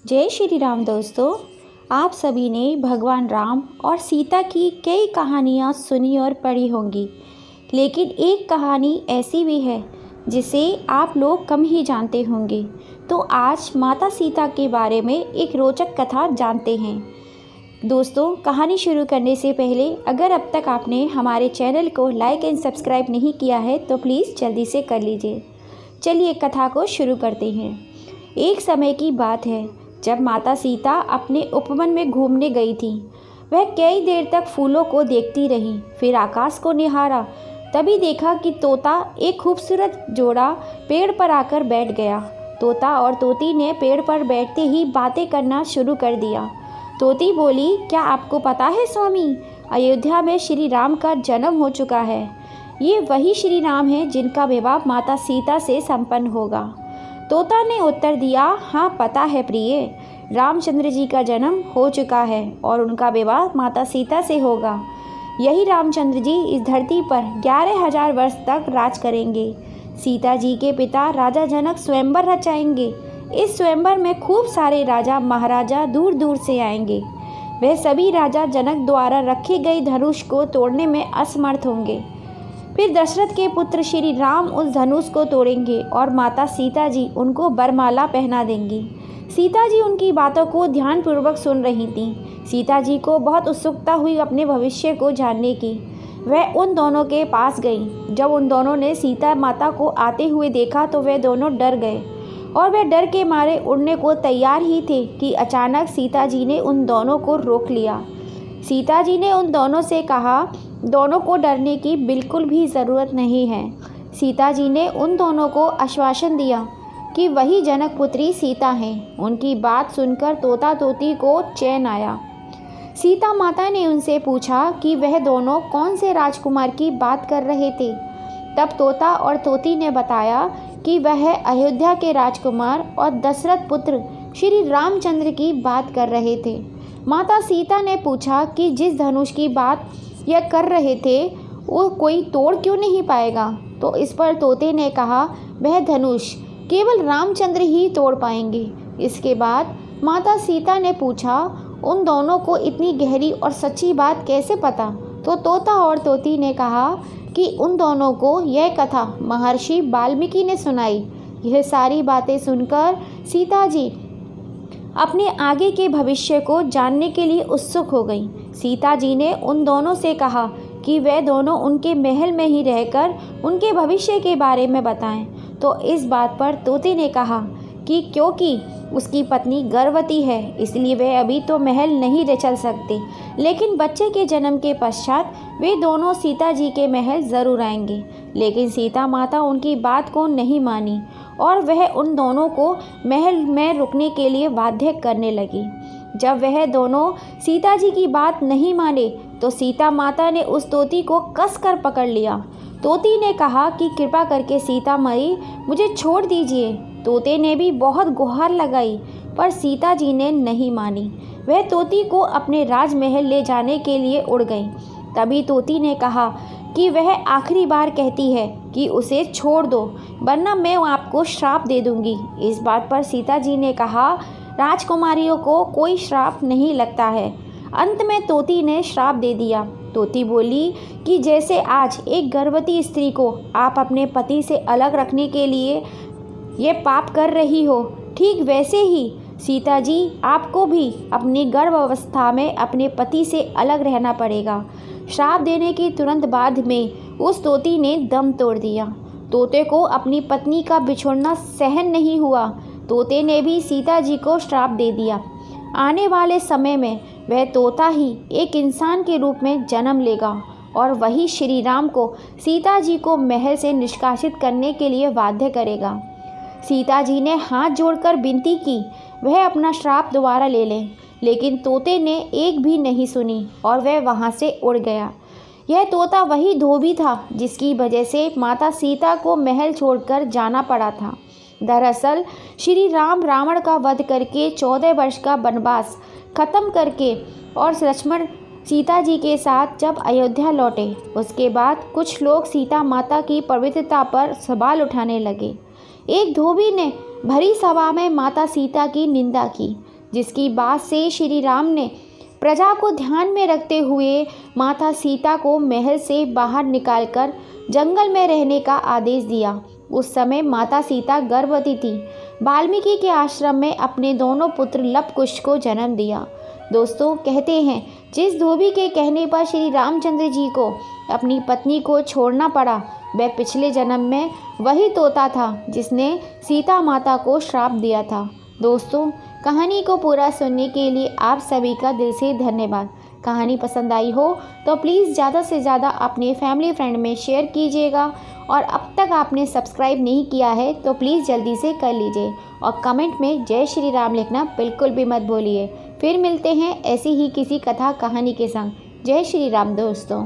जय श्री राम दोस्तों। आप सभी ने भगवान राम और सीता की कई कहानियाँ सुनी और पढ़ी होंगी, लेकिन एक कहानी ऐसी भी है जिसे आप लोग कम ही जानते होंगे। तो आज माता सीता के बारे में एक रोचक कथा जानते हैं। दोस्तों, कहानी शुरू करने से पहले अगर अब तक आपने हमारे चैनल को लाइक एंड सब्सक्राइब नहीं किया है तो प्लीज़ जल्दी से कर लीजिए। चलिए कथा को शुरू करते हैं। एक समय की बात है जब माता सीता अपने उपवन में घूमने गई थी। वह कई देर तक फूलों को देखती रही, फिर आकाश को निहारा। तभी देखा कि तोता एक खूबसूरत जोड़ा पेड़ पर आकर बैठ गया। तोता और तोती ने पेड़ पर बैठते ही बातें करना शुरू कर दिया। तोती बोली, क्या आपको पता है स्वामी, अयोध्या में श्री राम का जन्म हो चुका है। ये वही श्री राम है जिनका विवाह माता सीता से संपन्न होगा। तोता ने उत्तर दिया, हाँ पता है प्रिय, रामचंद्र जी का जन्म हो चुका है और उनका विवाह माता सीता से होगा। यही रामचंद्र जी इस धरती पर 11,000 वर्ष तक राज करेंगे। सीता जी के पिता राजा जनक स्वयंवर रचाएंगे। इस स्वयंवर में खूब सारे राजा महाराजा दूर दूर से आएंगे। वह सभी राजा जनक द्वारा रखे गए धनुष को तोड़ने में असमर्थ होंगे। फिर दशरथ के पुत्र श्री राम उस धनुष को तोड़ेंगे और माता सीता जी उनको वरमाला पहना देंगी। सीता जी उनकी बातों को ध्यानपूर्वक सुन रही थीं। सीता जी को बहुत उत्सुकता हुई अपने भविष्य को जानने की। वह उन दोनों के पास गई। जब उन दोनों ने सीता माता को आते हुए देखा तो वे दोनों डर गए और वे डर के मारे उड़ने को तैयार ही थे कि अचानक सीता जी ने उन दोनों को रोक लिया। सीता जी ने उन दोनों से कहा, दोनों को डरने की बिल्कुल भी ज़रूरत नहीं है। सीता जी ने उन दोनों को आश्वासन दिया कि वही जनक पुत्री सीता हैं। उनकी बात सुनकर तोता तोती को चैन आया। सीता माता ने उनसे पूछा कि वह दोनों कौन से राजकुमार की बात कर रहे थे। तब तोता और तोती ने बताया कि वह अयोध्या के राजकुमार और दशरथ पुत्र श्री रामचंद्र की बात कर रहे थे। माता सीता ने पूछा कि जिस धनुष की बात यह कर रहे थे वो कोई तोड़ क्यों नहीं पाएगा। तो इस पर तोते ने कहा, वह धनुष केवल रामचंद्र ही तोड़ पाएंगे। इसके बाद माता सीता ने पूछा, उन दोनों को इतनी गहरी और सच्ची बात कैसे पता। तो तोता और तोती ने कहा कि उन दोनों को यह कथा महर्षि वाल्मीकि ने सुनाई। यह सारी बातें सुनकर सीता जी अपने आगे के भविष्य को जानने के लिए उत्सुक हो गई। सीता जी ने उन दोनों से कहा कि वे दोनों उनके महल में ही रहकर उनके भविष्य के बारे में बताएं। तो इस बात पर तोते ने कहा कि क्योंकि उसकी पत्नी गर्भवती है इसलिए वे अभी तो महल नहीं चल सकते, लेकिन बच्चे के जन्म के पश्चात वे दोनों सीता जी के महल ज़रूर आएंगे। लेकिन सीता माता उनकी बात को नहीं मानी और वह उन दोनों को महल में रुकने के लिए बाध्य करने लगी। जब वह दोनों सीता जी की बात नहीं माने तो सीता माता ने उस तोती को कसकर पकड़ लिया। तोती ने कहा कि कृपा करके सीता माई मुझे छोड़ दीजिए। तोते ने भी बहुत गुहार लगाई पर सीता जी ने नहीं मानी। वह तोती को अपने राजमहल ले जाने के लिए उड़ गई। तभी तोती ने कहा कि वह आखिरी बार कहती है कि उसे छोड़ दो वरना मैं आपको श्राप दे दूंगी। इस बात पर सीता जी ने कहा, राजकुमारियों को कोई श्राप नहीं लगता है। अंत में तोती ने श्राप दे दिया। तोती बोली कि जैसे आज एक गर्भवती स्त्री को आप अपने पति से अलग रखने के लिए ये पाप कर रही हो, ठीक वैसे ही सीता जी आपको भी अपनी गर्भावस्था में अपने पति से अलग रहना पड़ेगा। श्राप देने के तुरंत बाद में उस तोती ने दम तोड़ दिया। तोते को अपनी पत्नी का बिछुड़ना सहन नहीं हुआ। तोते ने भी सीता जी को श्राप दे दिया। आने वाले समय में वह तोता ही एक इंसान के रूप में जन्म लेगा और वही श्री राम को सीता जी को महल से निष्कासित करने के लिए बाध्य करेगा। सीता जी ने हाथ जोड़कर विनती की वह अपना श्राप दोबारा ले लें, लेकिन तोते ने एक भी नहीं सुनी और वह वहाँ से उड़ गया। यह तोता वही धोबी था जिसकी वजह से माता सीता को महल छोड़कर जाना पड़ा था। दरअसल श्री राम रावण का वध करके 14 वर्ष का वनवास खत्म करके और लक्ष्मण सीता जी के साथ जब अयोध्या लौटे उसके बाद कुछ लोग सीता माता की पवित्रता पर सवाल उठाने लगे। एक धोबी ने भरी सभा में माता सीता की निंदा की। जिसकी बात से श्री राम ने प्रजा को ध्यान में रखते हुए माता सीता को महल से बाहर निकालकर जंगल में रहने का आदेश दिया। उस समय माता सीता गर्भवती थी। वाल्मीकि के आश्रम में अपने दोनों पुत्र लव-कुश को जन्म दिया। दोस्तों, कहते हैं जिस धोबी के कहने पर श्री रामचंद्र जी को अपनी पत्नी को छोड़ना पड़ा, वह पिछले जन्म में वही तोता था जिसने सीता माता को श्राप दिया था। दोस्तों, कहानी को पूरा सुनने के लिए आप सभी का दिल से धन्यवाद। कहानी पसंद आई हो तो प्लीज़ ज़्यादा से ज़्यादा अपने फैमिली फ्रेंड में शेयर कीजिएगा, और अब तक आपने सब्सक्राइब नहीं किया है तो प्लीज़ जल्दी से कर लीजिए, और कमेंट में जय श्री राम लिखना बिल्कुल भी मत भूलिए। फिर मिलते हैं ऐसी ही किसी कथा कहानी के संग। जय श्री राम दोस्तों।